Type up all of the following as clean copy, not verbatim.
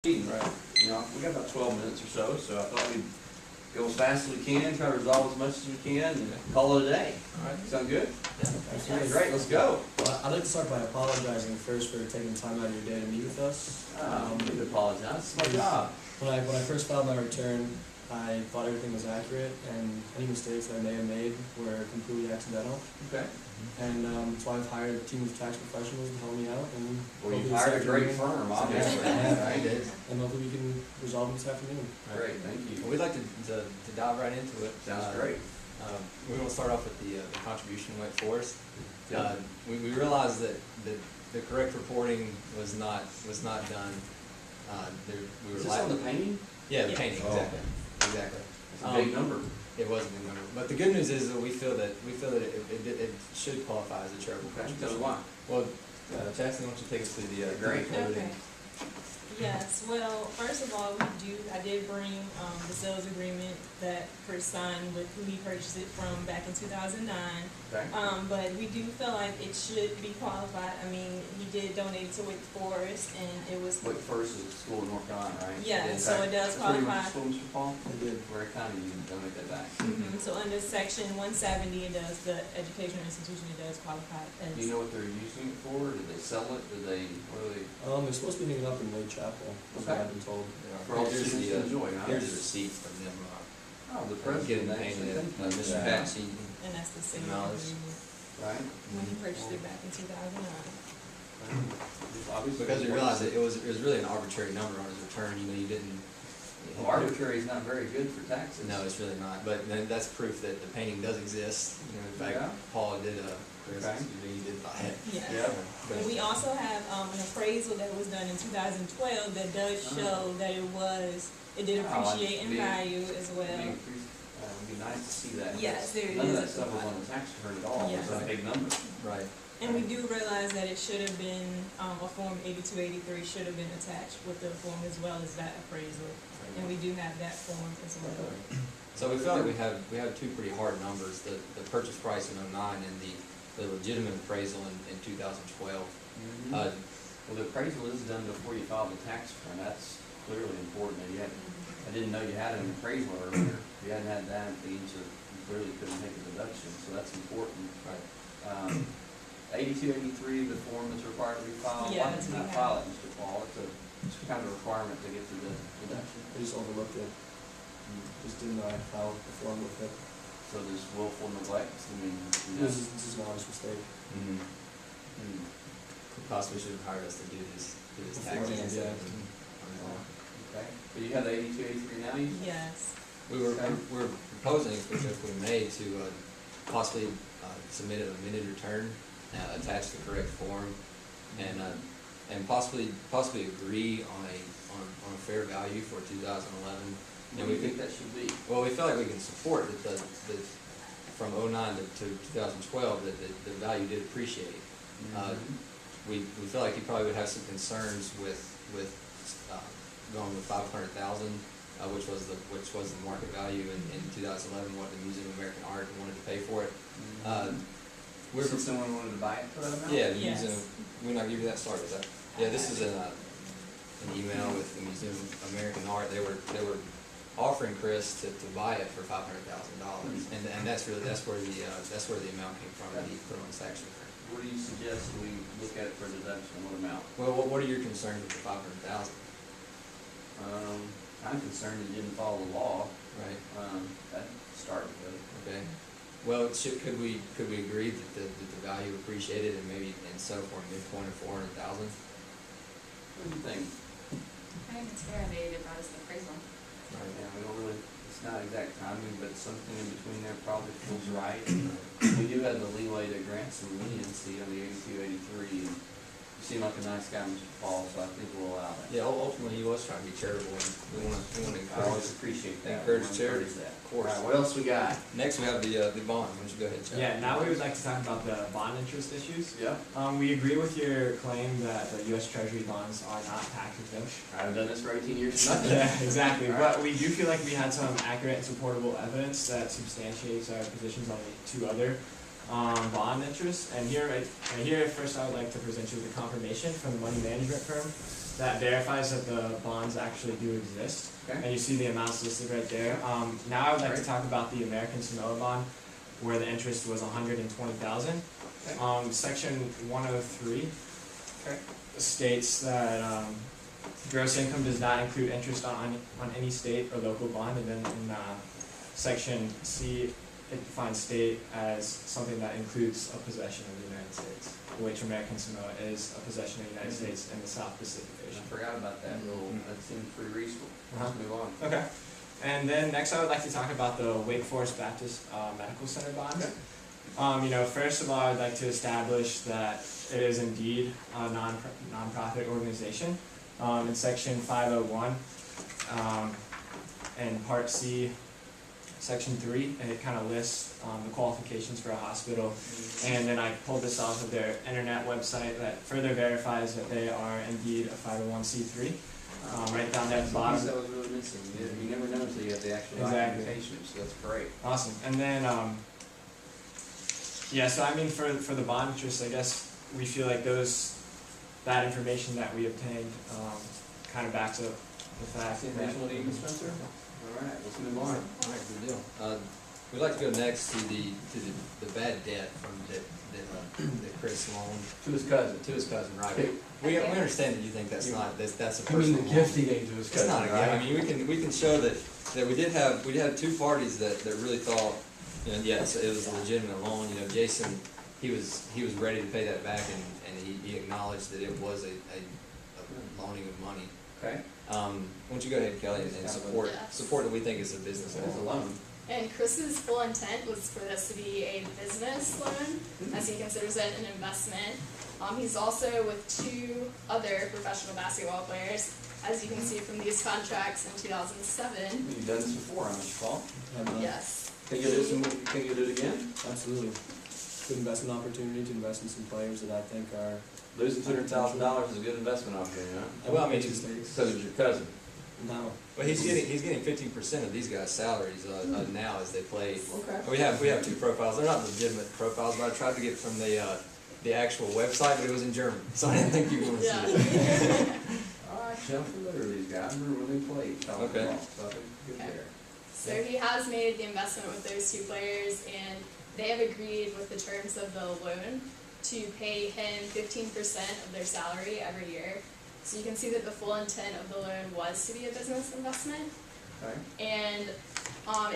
Right. You know, we got about 12 minutes or so I thought we'd go as fast as we can, try to resolve as much as we can, and call it a day. All right, sound good? Yeah, absolutely. Great, let's go. Well, I'd like to start by apologizing first for taking time out of your day to meet with us. I need to apologize, it's my job. When I first filed my return, I thought everything was accurate, and any mistakes that I may have made were completely accidental. Okay. And so I've hired a team of tax professionals to help me out. And Well, you hired a great firm, obviously. Yeah, Right. and hopefully we can resolve it this afternoon. Great, thank you. Well, we'd like to dive right into it. Sounds great. We want to start off with the contribution weight for us. Yeah. We realized that the correct reporting was not done. We were Is this on the painting? Yeah, the Yes. painting, Oh. exactly. It's a big number. It was a big number, but the good news is that we feel that it should qualify as a charitable Okay, contribution. tell me why. Well, Jackson, why don't you take us through the Great. code Okay. and- Yes, well, first of all, I did bring, the sales agreement that Chris signed with who he purchased it from back in 2009. Okay. But we do feel like it should be qualified. I mean, he did donate it to Wake Forest, and it was, Wake Forest is a school in North Carolina, right? Yeah, Okay. so it does That's where you went qualify. to school, Mr. Paul? I did. Very kind of you to donate that back. so under section 170, it does, the educational institution, it does qualify as. Do you know what they're using it for? Did they sell it? What are they? They're supposed to be hanging up in Lake Chapel, that's what Okay. I've been told. For all Here's students to enjoy, huh? Here's the receipt from them. Oh, the Getting president painted, actually. Mr. Yeah. Patsy. And that's the same Acknowledged. agreement Right? when he purchased it back in 2009. Obviously. Because we realized that it was really an arbitrary number on his return, you didn't. Well, arbitrary is not very good for taxes. No, it's really not, but then that's proof that the painting does exist. In fact, Yeah. Paul did, Chris, Okay. he did buy it. Yeah. Yeah. And we also have, an appraisal that was done in 2012 that does show that it did Oh, appreciate in it'd be- value as well. It'd be nice to see that. Yes, there None of is that a stuff was on the tax return at all. It was Yes. a big number. Right. And we do realize that it should have been, a Form 8283 should have been attached with the form as well as that appraisal. And we do have that form as well. So we feel like we have two pretty hard numbers, the purchase price in '09 and the legitimate appraisal in 2012. Well, the appraisal is done before you file the tax return. That's clearly important. And yet, I didn't know you had an appraisal earlier. If you hadn't had that, it means you clearly couldn't make a deduction, so that's important. Right. 8283, the form that's required to be filed. Yeah, Why did you not we file it, Mr. Paul? It's kind of a requirement to get to the deduction. I just overlooked it, just didn't know I filed the form with it. So there's willful neglect. I mean, This is an honest mistake. Possibly should have hired us to do this Beforehand, taxes. yeah. Okay. But you have the 8283 now, you? Yes. We're proposing, if we may, to possibly submit an amended return, attach the correct form, and possibly agree on a fair value for 2011. What do you think that should be? Well, we feel like we can support that from '09 to 2012 that the value did appreciate. We feel like you probably would have some concerns with going with 500,000, which was the market value in 2011, what the Museum of American Art wanted to pay for it. So someone wanted to buy it for that amount? Yeah, the Yes. museum. We're not give you that start, is that? Yeah, this is an email with the Museum of American Art. They were offering Chris to buy it for $500,000, and that's where the amount came from. That he put on his tax return. What do you suggest we look at for deduction? What amount? Well, what are your concerns with the 500,000? I'm concerned it didn't follow the law. Right. That started good. Okay. Well, could we agree that the value appreciated and maybe sell for a midpoint of 400,000? What do you think? I think it's fair they brought us the appraisal. Right. Yeah, we don't really, it's not exact timing, but something in between there probably feels right. We do have the leeway to grant some leniency on the 8283. You seem like a nice guy, Mr. Paul, so I think we'll allow that. Yeah. Ultimately, he was trying to be charitable, and we want to I encourage. always appreciate that. Encourage We wanna charity. encourage that. Of course. All right, what else we got? Next, we have the bond. Why don't you go ahead, Chad? Yeah, now we would like to talk about the bond interest issues. Yeah, We agree with your claim that the U.S. Treasury bonds are not tax exempt. I've done this for 18 years. Nothing. Yeah, exactly. All right. But we do feel like we had some accurate and supportable evidence that substantiates our positions on the two other bond interests. And here, first, I would like to present you with a confirmation from the money management firm that verifies that the bonds actually do exist. Okay. And you see the amounts listed right there. Now I would like to Great. talk about the American Samoa bond, where the interest was $120,000. Okay. Section 103 Okay. states that gross income does not include interest on any state or local bond, and then in section C, it defines state as something that includes a possession of the United States, which American Samoa is a possession of the United States in the South Pacific I Ocean. forgot about that rule. That seems pretty reasonable. Let's move on. Okay. And then next I would like to talk about the Wake Forest Baptist Medical Center bond. First of all, I'd like to establish that it is indeed a non-profit organization. In section 501, and part C, section 3, and it kind of lists the qualifications for a hospital. And then I pulled this off of their internet website that further verifies that they are indeed a 501c3. Right down there at the bottom. That was really missing. You never know until you have the actual Exactly. documentation, so that's great. Awesome. And then, so I mean, for the bond interest, I guess we feel like that information that we obtained kind of backs up the fact that. Informational need, Spencer? All right, let's move on. All right, good deal. We'd like to go next to the bad debt that Chris loaned To his cousin. to his cousin, right? Okay. We understand that you think that's not, that's a I mean, personal the loan. gift he gave to his It's cousin, not a gift. right? I mean, we can show that we had two parties that really thought, yes, it was a legitimate loan. Jason, he was ready to pay that back, and he acknowledged that it was a loaning of money. Okay. Why don't you go ahead, Kelly, and support that we think is a business It's a loan. loan. And Chris's full intent was for this to be a business loan, as he considers it an investment. He's also with two other professional basketball players, as you can see from these contracts in 2007. You've done this before, haven't you, Paul? Yes. Can you do it again? Absolutely. Good investment opportunity to invest in some players that I think are. Losing $200,000 is a good investment opportunity, huh? Well, I mean, make mistakes. So is your cousin. No. Well, he's getting 15% of these guys' salaries now as they play. Okay. We have two profiles. They're not legitimate profiles, but I tried to get from the actual website, but it was in German, so I didn't think you would want to see it. Actually, I'm familiar with these guys. I remember when they played college Okay. ball, so I think good Okay. there. So he has made the investment with those two players, and they have agreed with the terms of the loan to pay him 15% of their salary every year. So you can see that the full intent of the loan was to be a business investment. Okay. And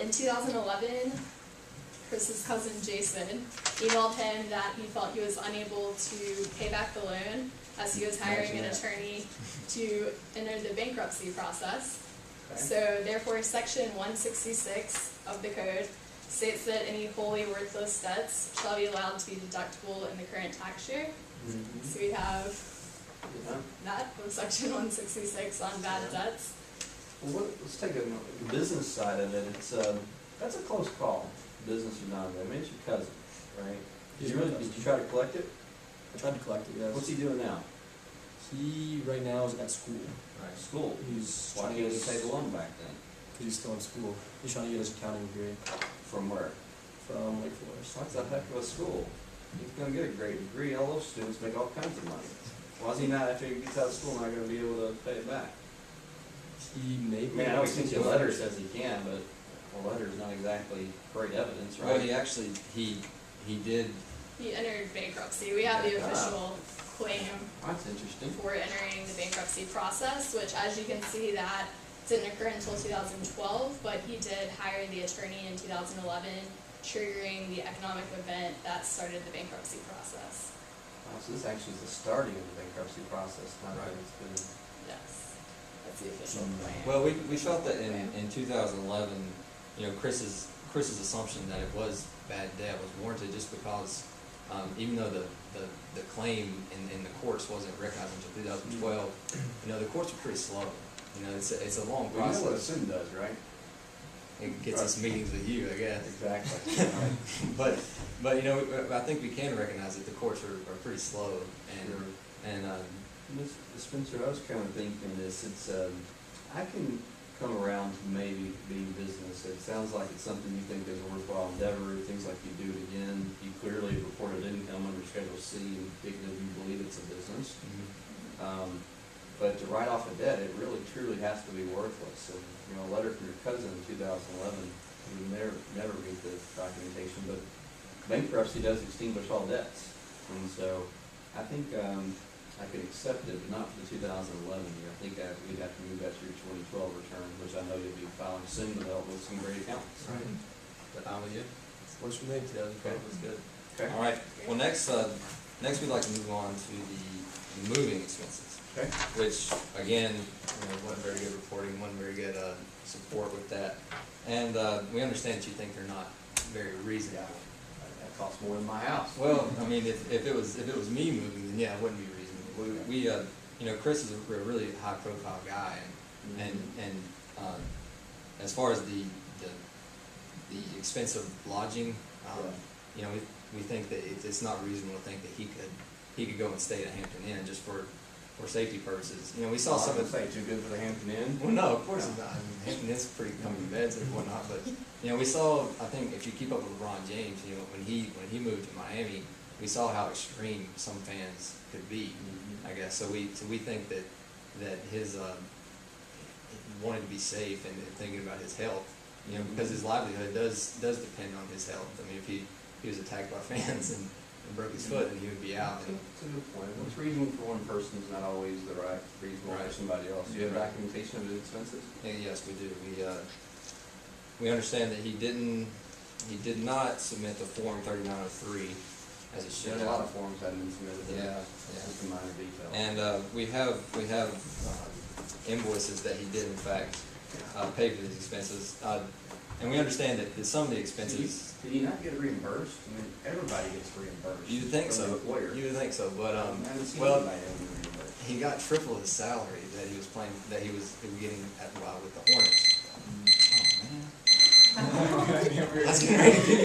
in 2011, Chris's cousin Jason emailed him that he felt he was unable to pay back the loan as he was hiring an attorney to enter the bankruptcy process. Okay. So therefore, section 166 of the code states that any wholly worthless debts shall be allowed to be deductible in the current tax year. So we have Yeah. that with section 166 on bad debts. Well, let's take a business side of it. That's a close call, business or not. I mean, it's your cousin, right? Did you try to collect it? I tried to collect it, yes. What's he doing now? He right now is at school. Right, school. He's Why trying can't to he get pay his, the loan back then? because he's still in school. He's trying to get his accounting degree From where? from Wake Forest. That's a heck of a school. He's gonna get a great degree. All those students make all kinds of money. Why is he not, after he gets out of school, not gonna be able to pay it back? He may I be. mean, I know he able sends to you a do it. letter, says he can, but a letter is not exactly great evidence, right? Well, he actually he did. He entered bankruptcy. We have the Yeah. official claim That's interesting. for entering the bankruptcy process, which, as you can see, that didn't occur until 2012, but he did hire the attorney in 2011, triggering the economic event that started the bankruptcy process. Wow, so this actually is the starting of the bankruptcy process, not that it's been. Yes, that's the official claim. Well, we felt that in 2011, Chris's assumption that it was bad debt was warranted just because even though the claim in the courts wasn't recognized until 2012, the courts are pretty slow. It's a long We know what a process. sin does, right? It gets us meetings with you, I guess. Exactly. But I think we can recognize that the courts are pretty slow and Ms. Spencer, I was kind of thinking this, I can come around to maybe being business. It sounds like it's something you think is a worthwhile endeavor, things like you do it again. You clearly reported income under Schedule C, and particularly if you believe it's a business. But to write off a debt, it really truly has to be worthless. And, you know, a letter from your cousin in 2011, you would never read the documentation, but bankruptcy does extinguish all debts. And so I think I could accept it, but not for the 2011 year. I think we'd have to move that to your 2012 return, which I know you'll be filing soon to help with some great accounts. Right. Is that fine with you? Works for me. 2012 was good. Okay. All right, well, next we'd like to move on to the moving expenses. Okay. Which, again, wasn't very good reporting, wasn't very good support with that. And we understand that you think they're not very reasonable. That costs more than my house. Well, I mean, if it was me moving, then yeah, it wouldn't be reasonable. We Chris is a really high profile guy, and as far as the expense of lodging, we think that it's not reasonable to think that he could go and stay at Hampton Inn just for safety purposes. We saw some of say too good for the Hampton Inn. Well, no, of course it's not. I mean, Hampton Inn's pretty comfy beds and whatnot, but we saw. I think if you keep up with LeBron James, when he moved to Miami, we saw how extreme some fans could be. I guess so. We think that his he wanted to be safe and thinking about his health. Because his livelihood does depend on his health. I mean, if he was attacked by fans and broke his foot, then he would be out. That's a good point. What's reasonable for one person is not always the right reasonable for somebody else. Do you have documentation of his expenses? Yes, we do. We understand that he did not submit the Form 3903 as it should There's a lot of have. forms that have been submitted. Yeah. Just a minor detail. And we have invoices that he did in fact pay for these expenses. And we understand that some of the expenses. Did he not get reimbursed? I mean, everybody gets reimbursed. You would think from so. the employer. You would think so, but I haven't seen well, anybody getting reimbursed. he got triple his salary that he was getting with the Hornets. Oh man. I was getting ready to